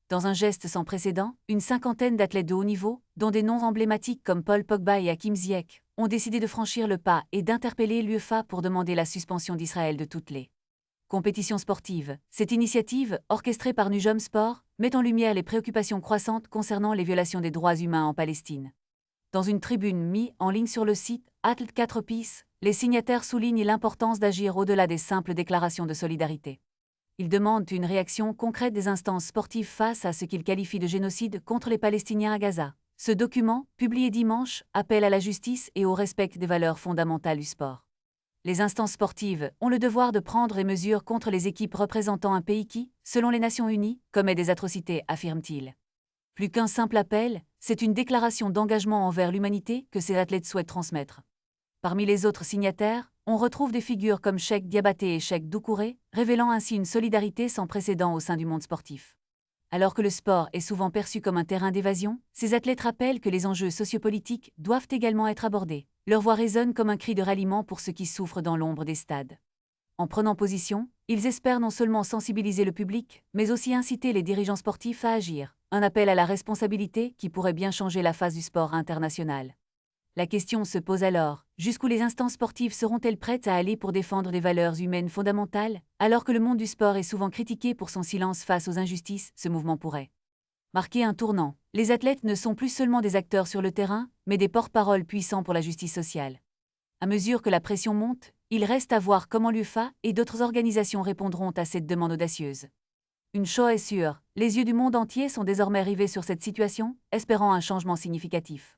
Dans un geste sans précédent, une cinquantaine d'athlètes de haut niveau, dont des noms emblématiques comme Paul Pogba et Hakim Ziyech, ont décidé de franchir le pas et d'interpeller l'UEFA pour demander la suspension d'Israël de toutes les compétitions sportives. Cette initiative, orchestrée par Nujum Sport, met en lumière les préoccupations croissantes concernant les violations des droits humains en Palestine. Dans une tribune mise en ligne sur le site Athlete 4 Peace, les signataires soulignent l'importance d'agir au-delà des simples déclarations de solidarité. Ils demandent une réaction concrète des instances sportives face à ce qu'ils qualifient de génocide contre les Palestiniens à Gaza. Ce document, publié dimanche, appelle à la justice et au respect des valeurs fondamentales du sport. Les instances sportives ont le devoir de prendre des mesures contre les équipes représentant un pays qui, selon les Nations Unies, commet des atrocités, affirme-t-il. Plus qu'un simple appel, c'est une déclaration d'engagement envers l'humanité que ces athlètes souhaitent transmettre. Parmi les autres signataires, on retrouve des figures comme Cheikh Diabaté et Cheikh Doucouré, révélant ainsi une solidarité sans précédent au sein du monde sportif. Alors que le sport est souvent perçu comme un terrain d'évasion, ces athlètes rappellent que les enjeux sociopolitiques doivent également être abordés. Leur voix résonne comme un cri de ralliement pour ceux qui souffrent dans l'ombre des stades. En prenant position, ils espèrent non seulement sensibiliser le public, mais aussi inciter les dirigeants sportifs à agir. Un appel à la responsabilité qui pourrait bien changer la face du sport international. La question se pose alors, jusqu'où les instances sportives seront-elles prêtes à aller pour défendre des valeurs humaines fondamentales, alors que le monde du sport est souvent critiqué pour son silence face aux injustices? Ce mouvement pourrait marquer un tournant. Les athlètes ne sont plus seulement des acteurs sur le terrain, mais des porte-paroles puissants pour la justice sociale. À mesure que la pression monte, il reste à voir comment l'UEFA et d'autres organisations répondront à cette demande audacieuse. Une chose est sûre, les yeux du monde entier sont désormais rivés sur cette situation, espérant un changement significatif.